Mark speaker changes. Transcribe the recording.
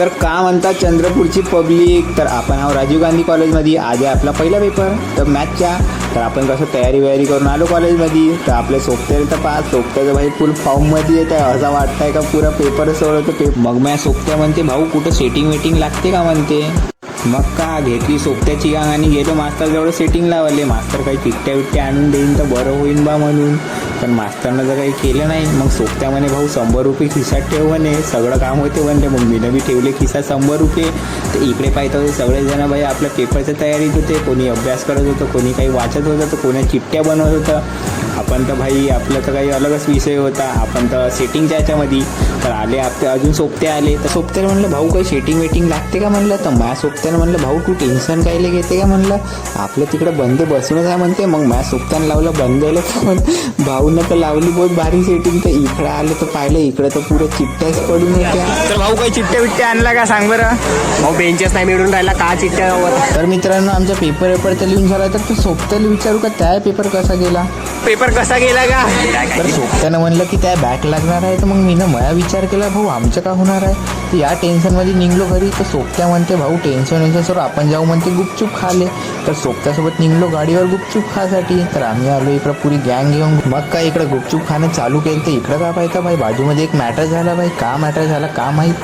Speaker 1: तर का म्हणतात चंद्रपूरची पब्लिक, तर आपण आहोत राजीव गांधी कॉलेजमध्ये. आज आहे आपला पहिला पेपर तर मॅथचा. तर आपण कसं तयारी करून आलो कॉलेजमध्ये. तर आपले सोबते तर पास सोबत्याचं भाई फुल फॉर्ममध्ये येत आहे. असं वाटतंय का पुरा पेपर सोडवतो. मग मॅ सोबत्या म्हणते भाऊ कुठं सेटिंग लागते का म्हणते. मग का घेतली सोबत्याची गांग आणि गेलो मास्तरजवळ सेटिंग लावले. मास्तर काही चिट्ट्या आणून देईन तर बरं होईन बा म्हणून. पण मास्तरनं जर काही केलं नाही. मग सोबत्या म्हणे भाऊ 100 रुपये खिशात ठेव म्हणे, सगळं काम होते म्हणले. मग मीनं बी ठेवले खिशात 100 रुपये. तर इकडे पाहत होते सगळेजण भाई आपल्या पेपरच्या तयारीत होते. कोणी अभ्यास करत होतं, कोणी काही वाचत होतं, तर कोणी चिट्ट्या बनवत होतं. आपण तर भाई आपलं तर काही अलगच विषय होता. आपण तर सेटिंगच्या याच्यामध्ये. तर आले आपले अजून सोबते आले. तर सोबत्याला म्हणलं भाऊ काही सेटिंग लागते का म्हणलं. तर माझ्या सोबत्यानं म्हणलं भाऊ तू टेन्शन कायले घेते का म्हणलं, आपलं तिकडं बंदे बसूनच आहे म्हणते. मग माझ्या सोबत्यानं लावलं बंदेला. पण भाऊनं तर लावली बहुत भारी सेटिंग. तर इकडं आलं तर पाहिलं इकडं तर पुरं चिट्ट्याच पडून होत्या.
Speaker 2: तर भाऊ काही चिट्ट्या आणला का सांग बरं. भाऊ बेंचेस नाही मिळून राहिला का चिट्ट्या.
Speaker 1: तर मित्रांनो आमचा पेपर तर लिहून झाला. तर तू सोबत्याला विचारू का त्या पेपर कसा गेला.
Speaker 2: पेपर कसा गेला का.
Speaker 1: तर सोबत्यानं म्हणलं की त्या बॅक लागणार आहे. तर मग मीनं मला विचार केला भाऊ आमचं का होणार आहे. तर या टेन्शनमध्ये निघलो घरी. तर सोबत्या म्हणते भाऊ टेन्शन सर आपण जाऊ म्हणते गुपचूप खाले. तर सोबत्यासोबत निघलो गाडीवर गुपचूप खासाठी. तर आम्ही आलो इकडं पुरी गँग घेऊन. मग काय इकडं गुपचूप खाणं चालू केलं. तर इकडं का पाहिजे भाई बाजूमध्ये एक मॅटर झाला भाई. का मॅटर झाला का माहीत.